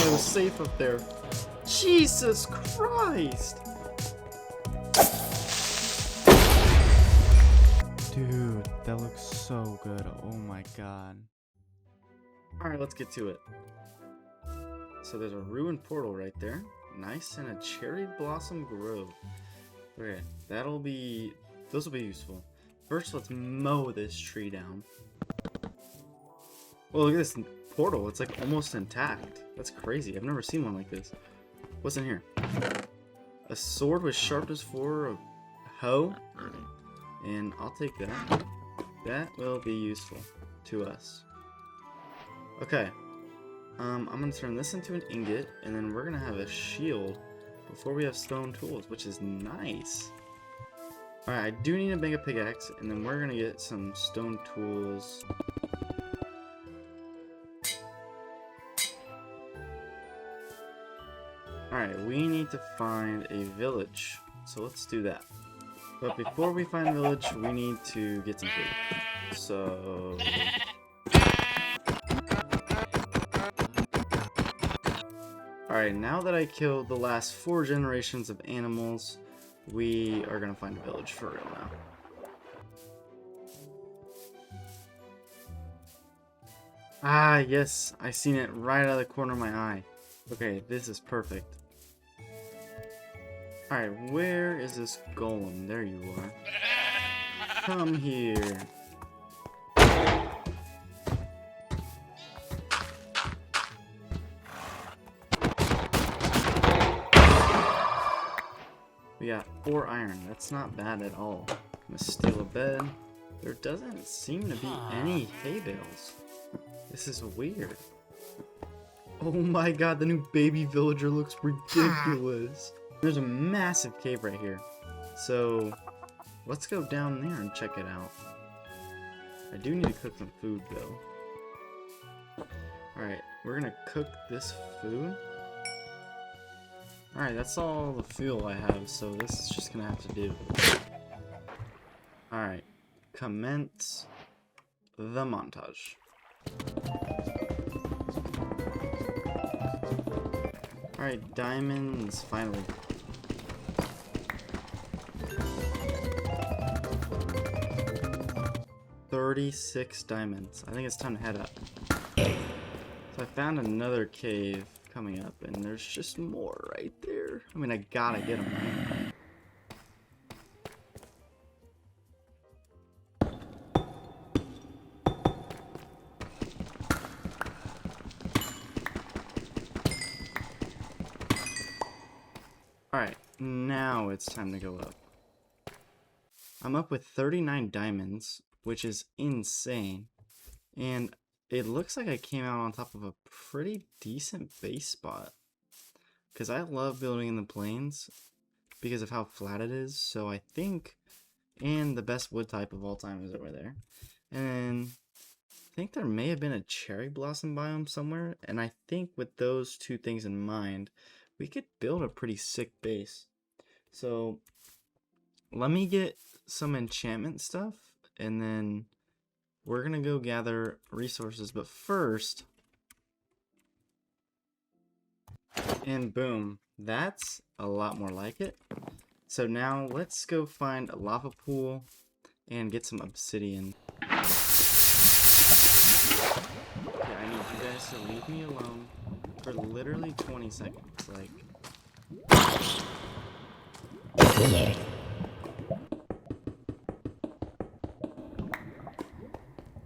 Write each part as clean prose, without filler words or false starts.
it was safe up there. Jesus Christ! Dude, that looks so good. Oh my god. Alright, let's get to it. So there's a ruined portal right there. Nice, and a cherry blossom grove. Okay, those will be useful. First, let's mow this tree down. Well, look at this portal. It's like almost intact. That's crazy. I've never seen one like this. What's in here? A sword with sharpness 4, a hoe, and I'll take that. That will be useful to us. Okay. I'm gonna turn this into an ingot, and then we're gonna have a shield before we have stone tools, which is nice. Alright, I do need to make a pickaxe, and then we're gonna get some stone tools. Alright, we need to find a village, so let's do that. But before we find a village, we need to get some food. So... Alright, now that I killed the last 4 generations of animals, we are gonna find a village for real now. Ah, yes, I seen it right out of the corner of my eye. Okay, this is perfect. Alright, where is this golem? There you are. Come here. We got 4 iron. That's not bad at all. I'm gonna steal a bed. There doesn't seem to be any hay bales. This is weird. Oh my god, the new baby villager looks ridiculous. There's a massive cave right here. So, let's go down there and check it out. I do need to cook some food though. Alright, we're gonna cook this food. Alright, that's all the fuel I have, so this is just gonna have to do. Alright, commence the montage. Alright, diamonds, finally. $36 diamonds. I think it's time to head up. So I found another cave coming up, and there's just more right there. I mean, I gotta get them, right? Alright, now it's time to go up. I'm up with 39 diamonds, which is insane. And it looks like I came out on top of a pretty decent base spot. Because I love building in the plains because of how flat it is. So I think, and the best wood type of all time is over there. And I think there may have been a cherry blossom biome somewhere. And I think with those 2 things in mind, we could build a pretty sick base. So let me get some enchantment stuff, and then we're gonna go gather resources. But first, and boom, that's a lot more like it. So now let's go find a lava pool and get some obsidian. Okay, I need you guys to leave me alone for literally 20 seconds. Like,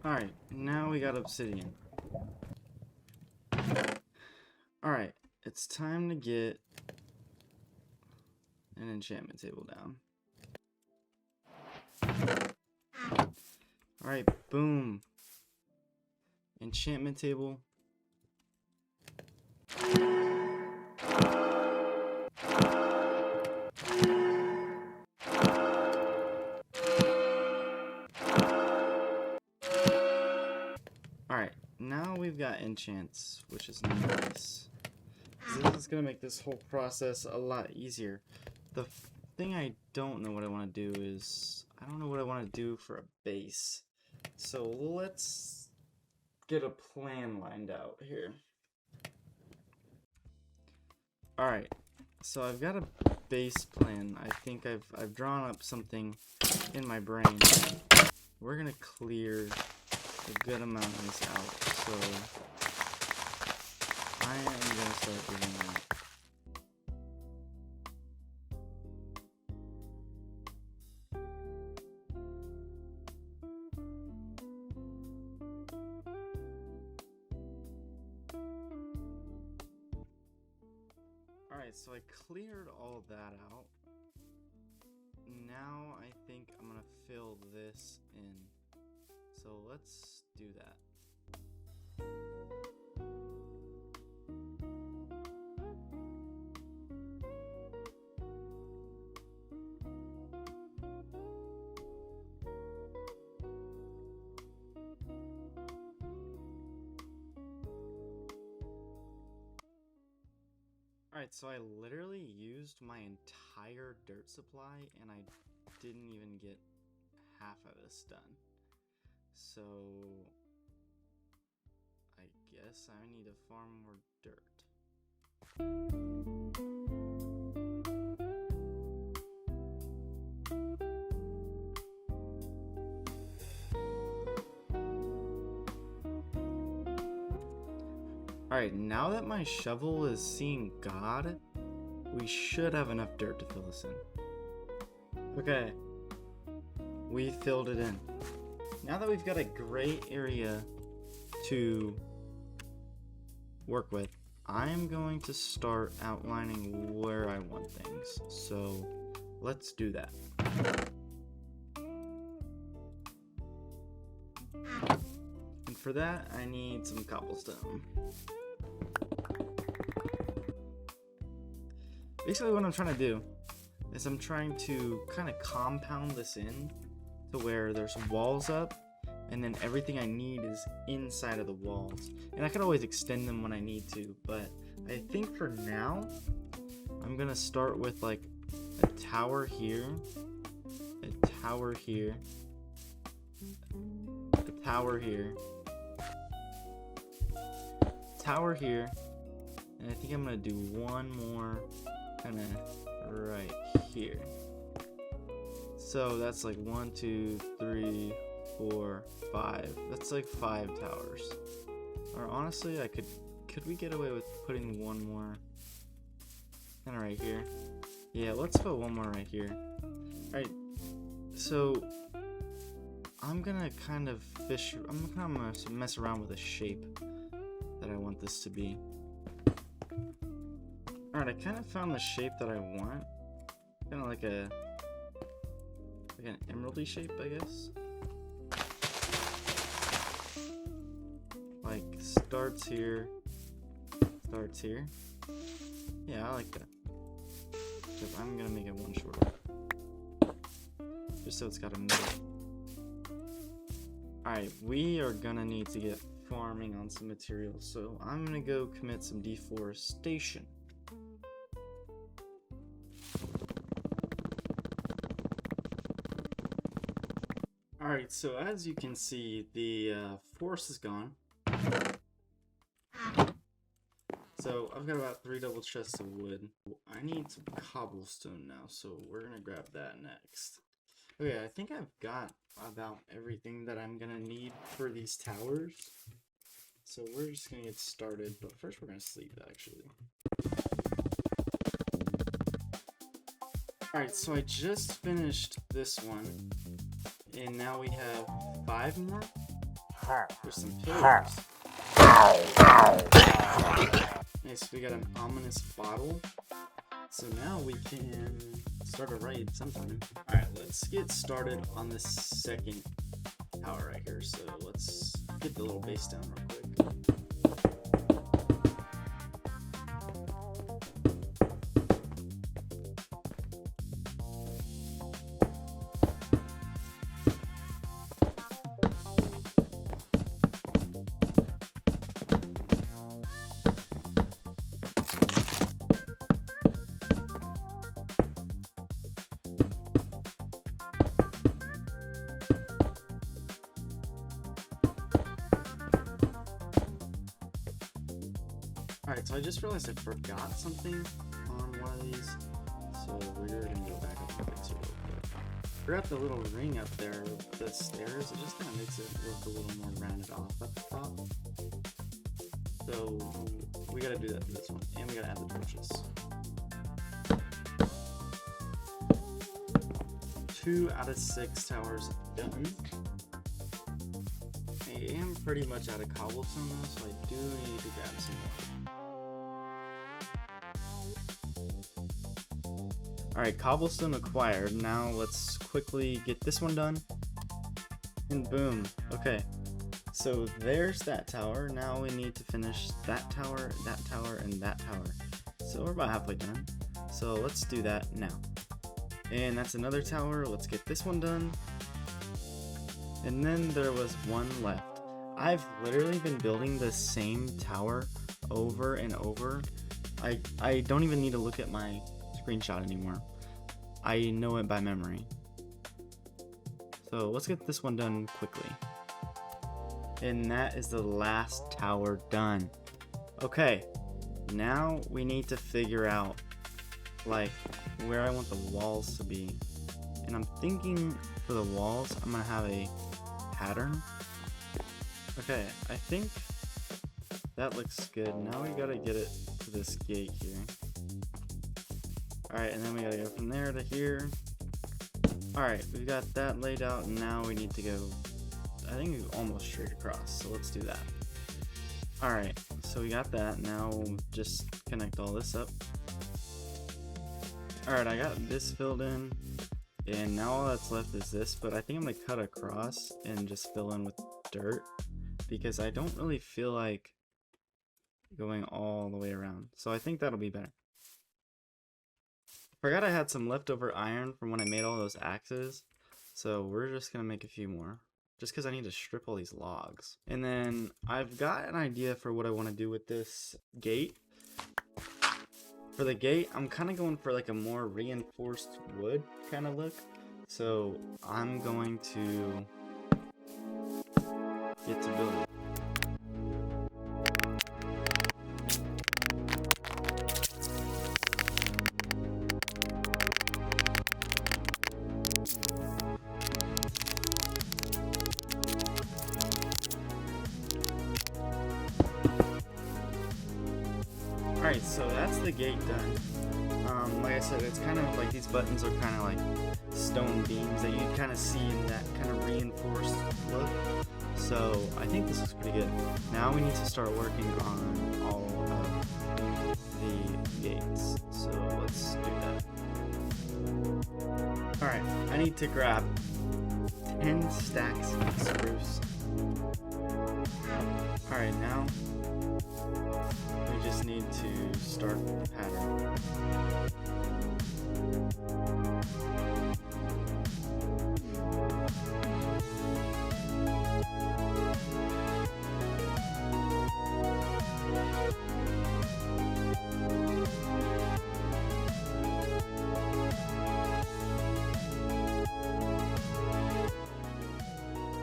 alright, now we got obsidian. Alright, it's time to get an enchantment table down. Alright, boom. Enchantment table. Alright, now we've got enchants, which is nice. This is going to make this whole process a lot easier. The thing I don't know what I want to do is, I don't know what I want to do for a base. So let's get a plan lined out here. Alright, so I've got a base plan. I think I've drawn up something in my brain. We're gonna clear a good amount of this out, so I am gonna start doing that. Alright, so I cleared all that out. Now I think I'm gonna fill this in. So let's do that. Alright, so I literally used my entire dirt supply and I didn't even get half of this done. So I guess I need to farm more dirt. Alright, now that my shovel is seeing God, we should have enough dirt to fill this in. Okay, we filled it in. Now that we've got a great area to work with, I'm going to start outlining where I want things. So let's do that. And for that, I need some cobblestone. Basically what I'm trying to do is I'm trying to kind of compound this in to where there's walls up and then everything I need is inside of the walls. And I can always extend them when I need to, but I think for now I'm gonna start with like a tower here, a tower here, a tower here, tower here, and I think I'm gonna do one more kind of right here. So that's like 1, 2, 3, 4, 5. That's like 5 towers. Or honestly, could we get away with putting one more kind of right here? Yeah, let's put one more right here. Alright, so I'm gonna kind of gonna mess around with the shape that I want this to be. Alright, I kind of found the shape that I want. Kind of like an emeraldy shape, I guess. Like starts here, starts here. Yeah, I like that. But I'm gonna make it one shorter, just so it's got a middle. Alright, we are gonna need to get farming on some materials, so I'm gonna go commit some deforestation. Alright, so as you can see, the forest is gone. So I've got about 3 double chests of wood. I need some cobblestone now, so we're gonna grab that next. Okay, I think I've got about everything that I'm gonna need for these towers. So we're just gonna get started, but first we're gonna sleep actually. Alright, so I just finished this one. And now we have 5 more. There's some pillars. Nice, we got an ominous bottle. So now we can start a raid sometime. Alright, let's get started on this second tower right here. So let's get the little base down real quick. Alright, so I just realized I forgot something. one of these. So we're gonna go back up and fix it real quick. Forgot the little ring up there with the stairs. It just kind of makes it look a little more rounded off at the top. So we gotta do that for this one, and we gotta add the torches. 2 out of 6 towers done. I am pretty much out of cobblestone though, so I do need to grab some more. Alright, cobblestone acquired. Now let's quickly get this one done. And boom. Okay. So there's that tower. Now we need to finish that tower, and that tower. So we're about halfway done. So let's do that now. And that's another tower. Let's get this one done. And then there was one left. I've literally been building the same tower over and over. I don't even need to look at my screenshot anymore. I know it by memory. So let's get this one done quickly. And that is the last tower done. Okay, now we need to figure out like where I want the walls to be. And I'm thinking for the walls, I'm gonna have a pattern. Okay, I think that looks good. Now we gotta get it to this gate here. Alright, and then we gotta go from there to here. Alright, we've got that laid out, and now we need to go, I think, almost straight across, so let's do that. Alright, so we got that. Now we'll just connect all this up. Alright, I got this filled in, and now all that's left is this, but I think I'm gonna cut across and just fill in with dirt, because I don't really feel like going all the way around. So I think that'll be better. Forgot I had some leftover iron from when I made all those axes, so we're just gonna make a few more, just because I need to strip all these logs. And then I've got an idea for what I want to do with this gate. For the gate, I'm kind of going for like a more reinforced wood kind of look. So I'm going to get to build it. Alright, so that's the gate done. Like I said, it's kind of like these buttons are kind of like stone beams that you kind of see in that kind of reinforced look. So I think this looks pretty good. Now we need to start working on all of the gates. So let's do that. Alright, I need to grab 10 stacks of spruce. Alright, now we just need to start the pattern.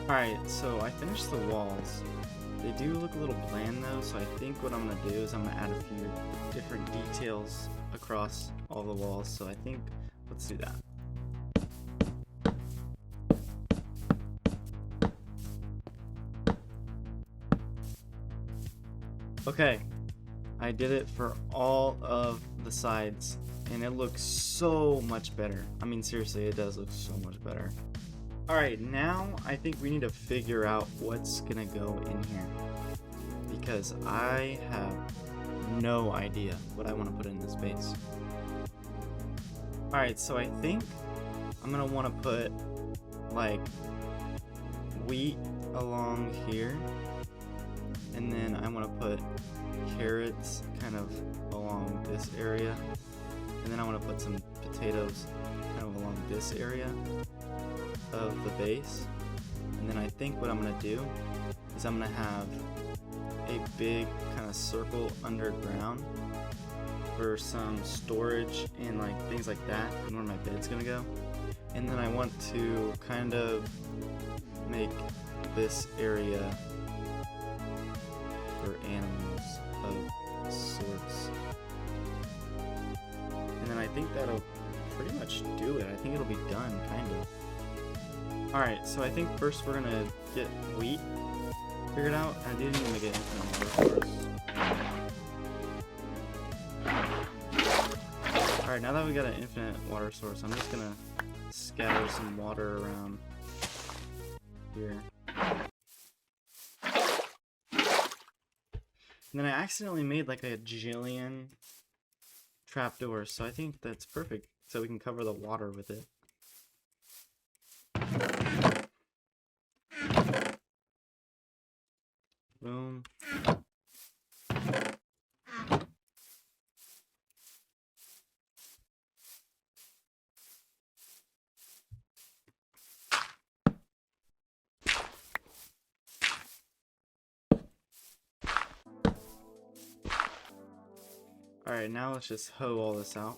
Alright, so I finished the walls. They do look a little bland though, so I think what I'm going to do is I'm going to add a few different details across all the walls, so I think let's do that. Okay, I did it for all of the sides, and it looks so much better. I mean, seriously, it does look so much better. Alright, now I think we need to figure out what's gonna go in here, because I have no idea what I want to put in this base. Alright, so I think I'm gonna want to put like wheat along here, and then I want to put carrots kind of along this area, and then I want to put some potatoes kind of along this area of the base. And then I think what I'm going to do is I'm going to have a big kind of circle underground for some storage and like things like that, and where my bed's going to go. And then I want to kind of make this area for animals of sorts. think that'll pretty much do it. I think it'll be done, kind of. Alright, so I think first we're gonna get wheat figured out. I didn't even get infinite water source. Alright, now that we got an infinite water source, I'm just gonna scatter some water around here. And then I accidentally made like a jillion trapdoors, so I think that's perfect, so we can cover the water with it. Boom. Alright, now let's just hoe all this out.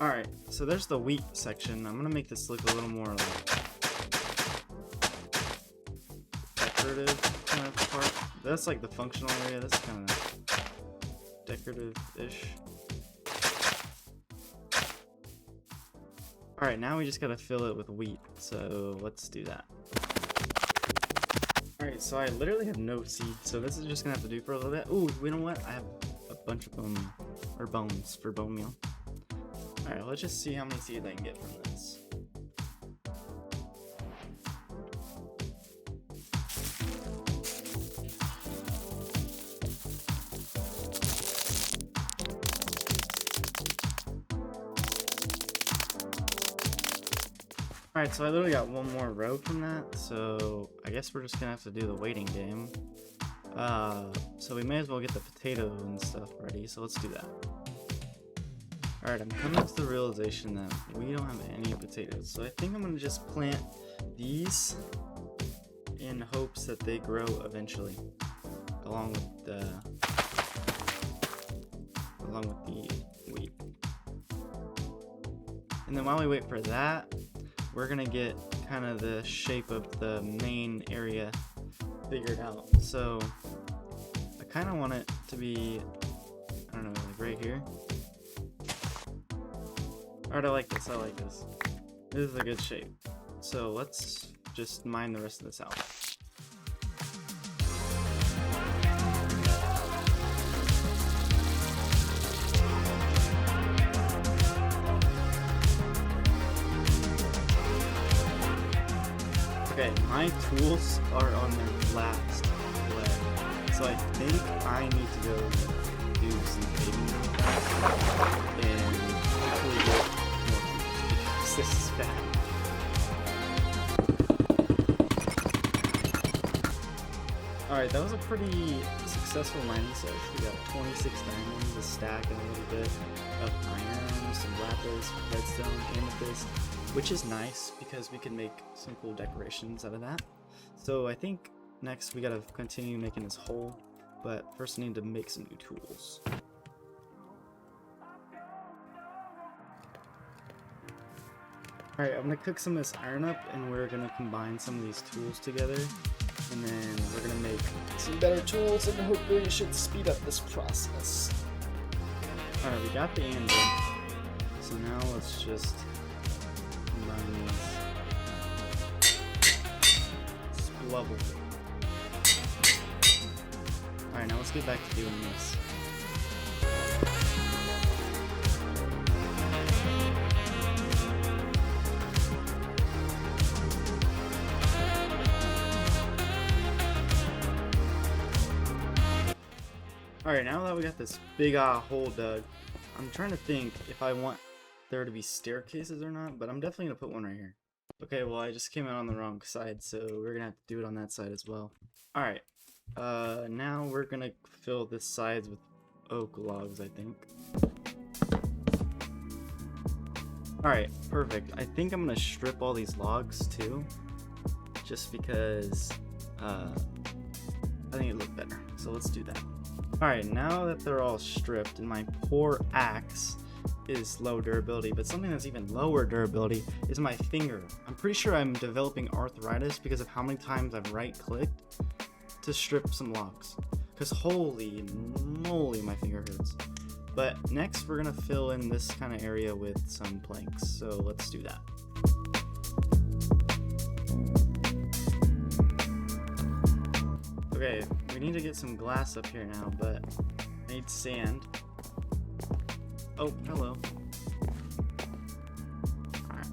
Alright, so there's the wheat section. I'm gonna make this look a little more like decorative kind of part. That's like the functional area. That's kind of decorative-ish. Alright, now we just gotta fill it with wheat. So let's do that. Alright, so I literally have no seed, so this is just gonna have to do for a little bit. Ooh, you know what? I have a bunch of bone or bones for bone meal. Alright, let's just see how many seeds I can get from this. Alright, so I literally got one more row from that, so I guess we're just gonna have to do the waiting game. So we may as well get the potato and stuff ready, so let's do that. Alright, I'm coming to the realization that we don't have any potatoes, so I think I'm going to just plant these in hopes that they grow eventually, along with the wheat. And then while we wait for that, we're going to get kind of the shape of the main area figured out. So I kind of want it to be, I don't know, like right here. Alright, I like this, I like this. This is a good shape. So let's just mine the rest of this out. Okay, my tools are on their last leg. So I think I need to go do some paving real fast and hopefully get more tools, because this is bad. Alright, that was a pretty successful mining session. We got 26 diamonds, a stack, and a little bit of iron, some lapis, redstone, amethyst, which is nice because we can make some cool decorations out of that. So I think next we gotta continue making this hole, but first I need to make some new tools. Alright, I'm gonna cook some of this iron up and we're gonna combine some of these tools together, and then we're gonna make some better tools and hopefully it should speed up this process. Alright, we got the anvil, so now let's just combine these. Splubble. Alright, now let's get back to doing this. Alright, now that we got this big hole dug, I'm trying to think if I want there to be staircases or not, but I'm definitely going to put one right here. Okay, well I just came out on the wrong side, so we're going to have to do it on that side as well. Alright, now we're going to fill this sides with oak logs, I think. Alright, perfect. I think I'm going to strip all these logs too, just because I think it looked better. So let's do that. Alright, now that they're all stripped and my poor axe is low durability, but something that's even lower durability is my finger. I'm pretty sure I'm developing arthritis because of how many times I've right-clicked to strip some logs. Because holy moly, my finger hurts. But next we're gonna fill in this kind of area with some planks, so let's do that. Okay, we need to get some glass up here now, but I need sand. Oh, hello. Alright.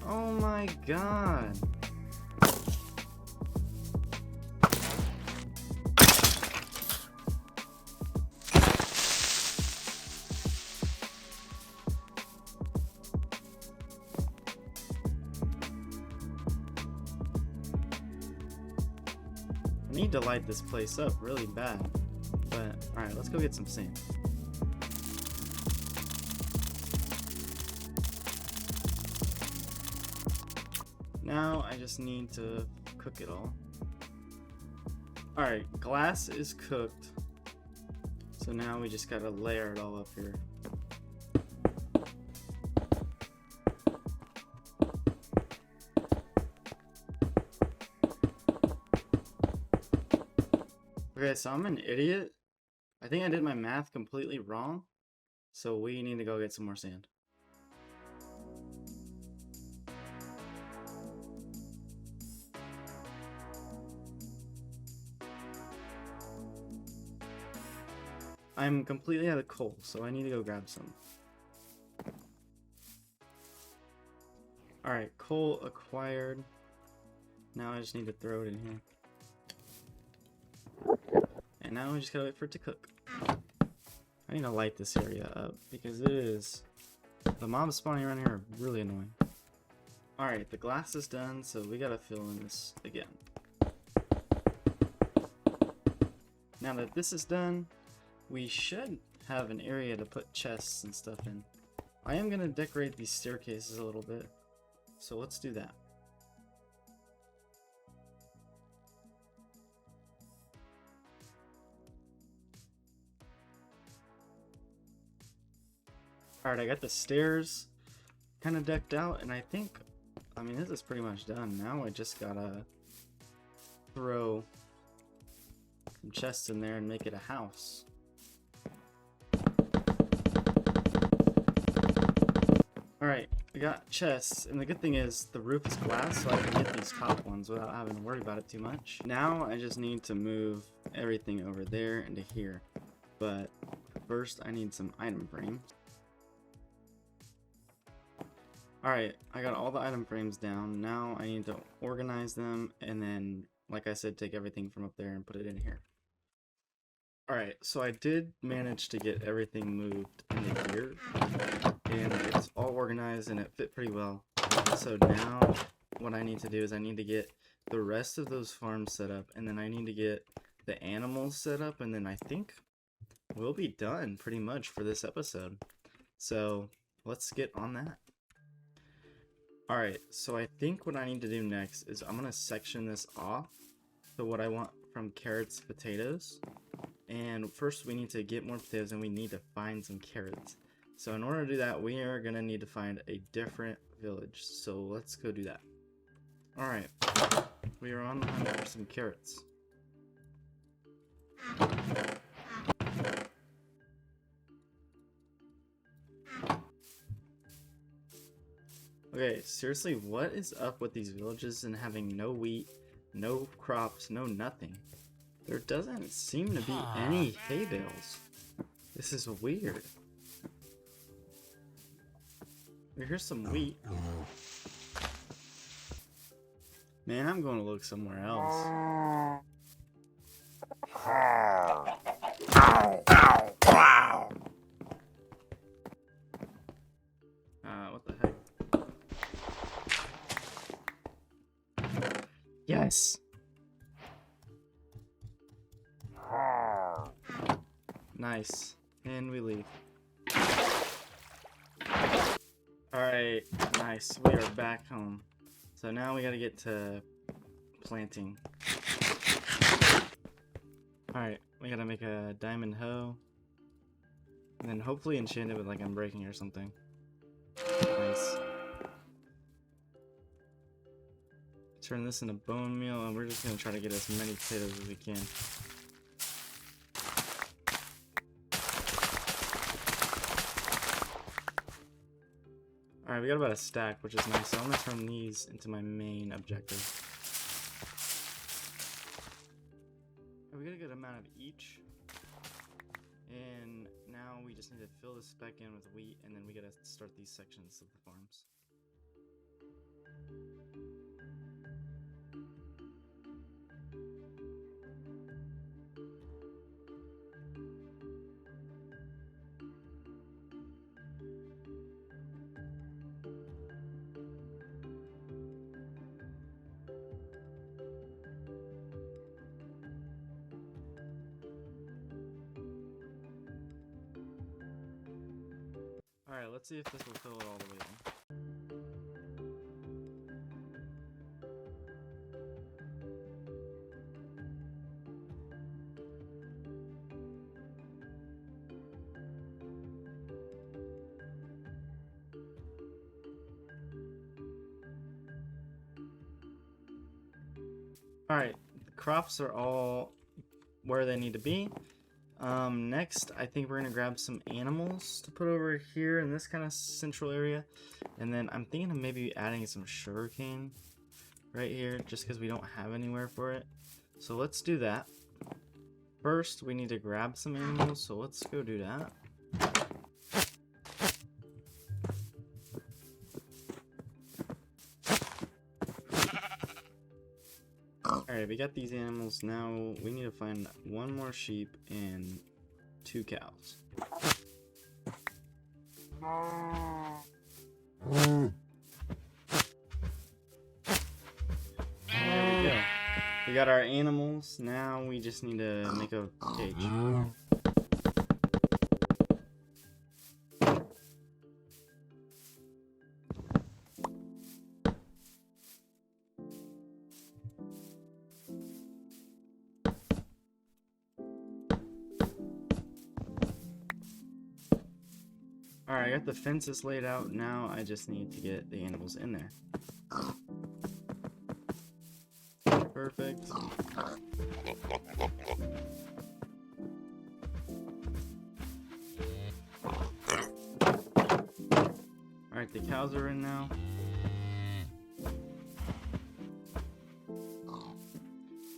Oh my god. I need to light this place up really bad, but alright, let's go get some sand. Now I just need to cook it all. Alright, glass is cooked, so now we just gotta layer it all up here. Okay, so I'm an idiot. I think I did my math completely wrong. So we need to go get some more sand. I'm completely out of coal, so I need to go grab some. Alright, coal acquired. Now I just need to throw it in here. And now we just gotta wait for it to cook. I need to light this area up because it is... the mobs spawning around here are really annoying. Alright, the glass is done, so we gotta fill in this again. Now that this is done, we should have an area to put chests and stuff in. I am gonna decorate these staircases a little bit, so let's do that. Alright, I got the stairs kind of decked out, and I think, I mean, this is pretty much done. Now I just gotta throw some chests in there and make it a house. Alright, I got chests, and the good thing is the roof is glass, so I can get these top ones without having to worry about it too much. Now I just need to move everything over there into here, but first I need some item frames. Alright, I got all the item frames down. Now I need to organize them and then, like I said, take everything from up there and put it in here. Alright, so I did manage to get everything moved into here, and it's all organized and it fit pretty well. So now what I need to do is I need to get the rest of those farms set up, and then I need to get the animals set up, and then I think we'll be done pretty much for this episode. So let's get on that. Alright, so I think what I need to do next is I'm going to section this off to what I want from carrots to potatoes. And first we need to get more potatoes and we need to find some carrots. So in order to do that, we are going to need to find a different village. So let's go do that. Alright, we are on the hunt for some carrots. Okay, seriously, what is up with these villages and having no wheat, no crops, no nothing? There doesn't seem to be any hay bales. This is weird. Here's some wheat. Man, I'm going to look somewhere else. What the heck? Yes. Nice. And we leave. Alright, nice. We are back home. So now we gotta get to planting. Alright, we gotta make a diamond hoe. And then hopefully enchant it with like unbreaking or something. Nice. Turn this into bone meal, and we're just gonna try to get as many potatoes as we can. Alright, we got about a stack, which is nice, so I'm gonna turn these into my main objective. We got a good amount of each. And now we just need to fill this back in with wheat, and then we gotta start these sections of the farms. Alright, let's see if this will fill it all the way in. Alright, the crops are all where they need to be. Next, I think we're gonna grab some animals to put over here in this kind of central area. And then I'm thinking of maybe adding some sugarcane right here, just because we don't have anywhere for it. So let's do that. First, we need to grab some animals, so let's go do that. Alright, we got these animals. Now we need to find one more sheep and 2 cows. There we go. We got our animals. Now we just need to make a cage. Alright, I got the fences laid out. Now I just need to get the animals in there. Perfect. Alright, the cows are in now.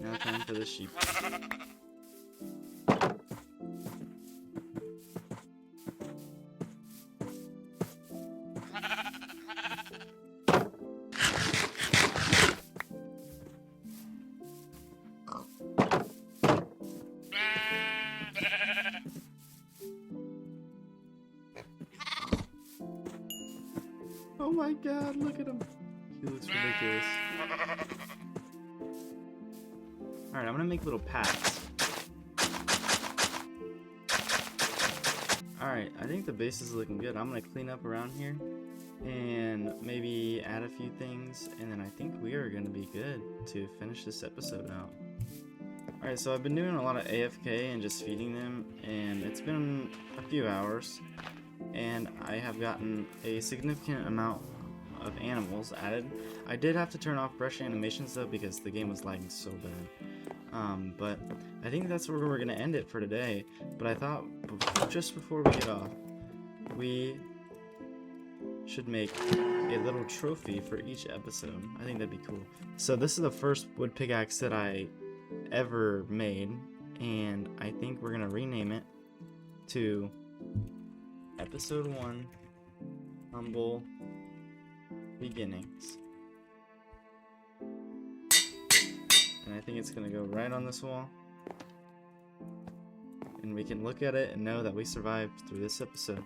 Now time for the sheep. Oh my god, look at him. He looks ridiculous. Alright, I'm gonna make little paths. Alright, I think the base is looking good. I'm gonna clean up around here and maybe add a few things, and then I think we are gonna be good to finish this episode out. Alright, so I've been doing a lot of AFK and just feeding them, and it's been a few hours, and I have gotten a significant amount of animals added. I did have to turn off brush animations though because the game was lagging so bad. But I think that's where we're going to end it for today. But I thought just before we get off, we should make a little trophy for each episode. I think that'd be cool. So this is the first wood pickaxe that I ever made, and I think we're going to rename it to Episode 1 Humble Beginnings. And I think it's gonna go right on this wall. And we can look at it and know that we survived through this episode.